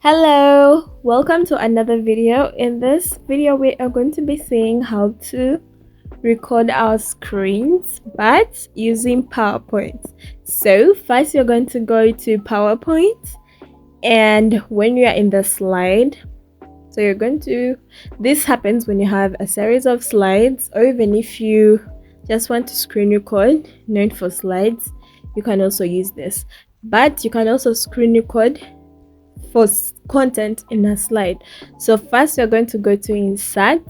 Hello, welcome to another video. In this video we are going to be seeing how to record our screens but using PowerPoint. So first you're going to go to PowerPoint, and when you are in the slide, so you're going to, this happens when you have a series of slides, or even if you just want to screen record not for slides, you can also use this. But you can also screen record for content in a slide. So first you're going to go to insert,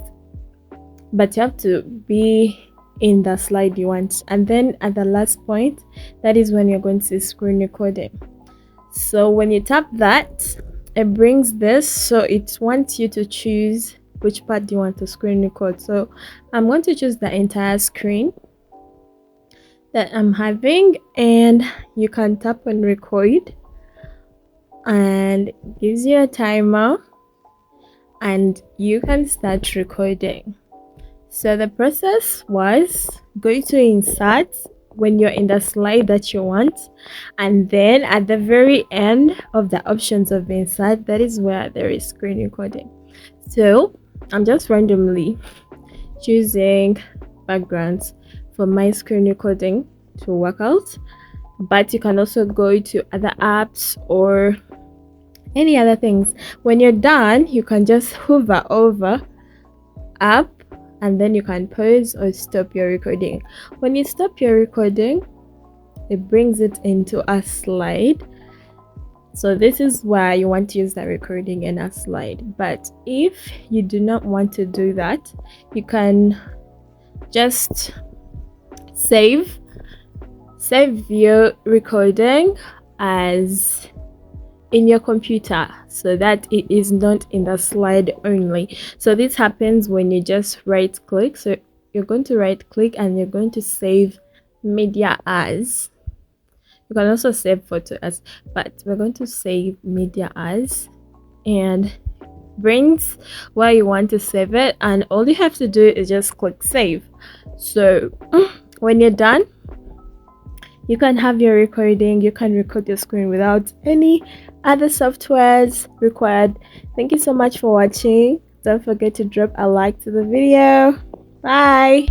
but you have to be in the slide you want, and then at the last point, that is when you're going to screen recording. So when you tap that, it brings this, so it wants you to choose which part you want to screen record. So I'm going to choose the entire screen that I'm having, and you can tap on record, and it gives you a timer and you can start recording. So the process was go to insert when you're in the slide that you want, and then at the very end of the options of insert, that is where there is screen recording. So I'm just randomly choosing backgrounds for my screen recording to work out, but you can also go to other apps or any other things. When you're done, you can just hover over up, and then you can pause or stop your recording. When you stop your recording, it brings it into a slide. So this is why you want to use the recording in a slide. But if you do not want to do that, you can just save your recording as in your computer, so that it is not in the slide only. So this happens when you just right click. So you're going to right click and you're going to save media as. You can also save photo as, but we're going to save media as, and brings where you want to save it, and all you have to do is just click save. So when you're done, you can have your recording. You can record your screen without any other softwares required. Thank you so much for watching. Don't forget to drop a like to the video. Bye.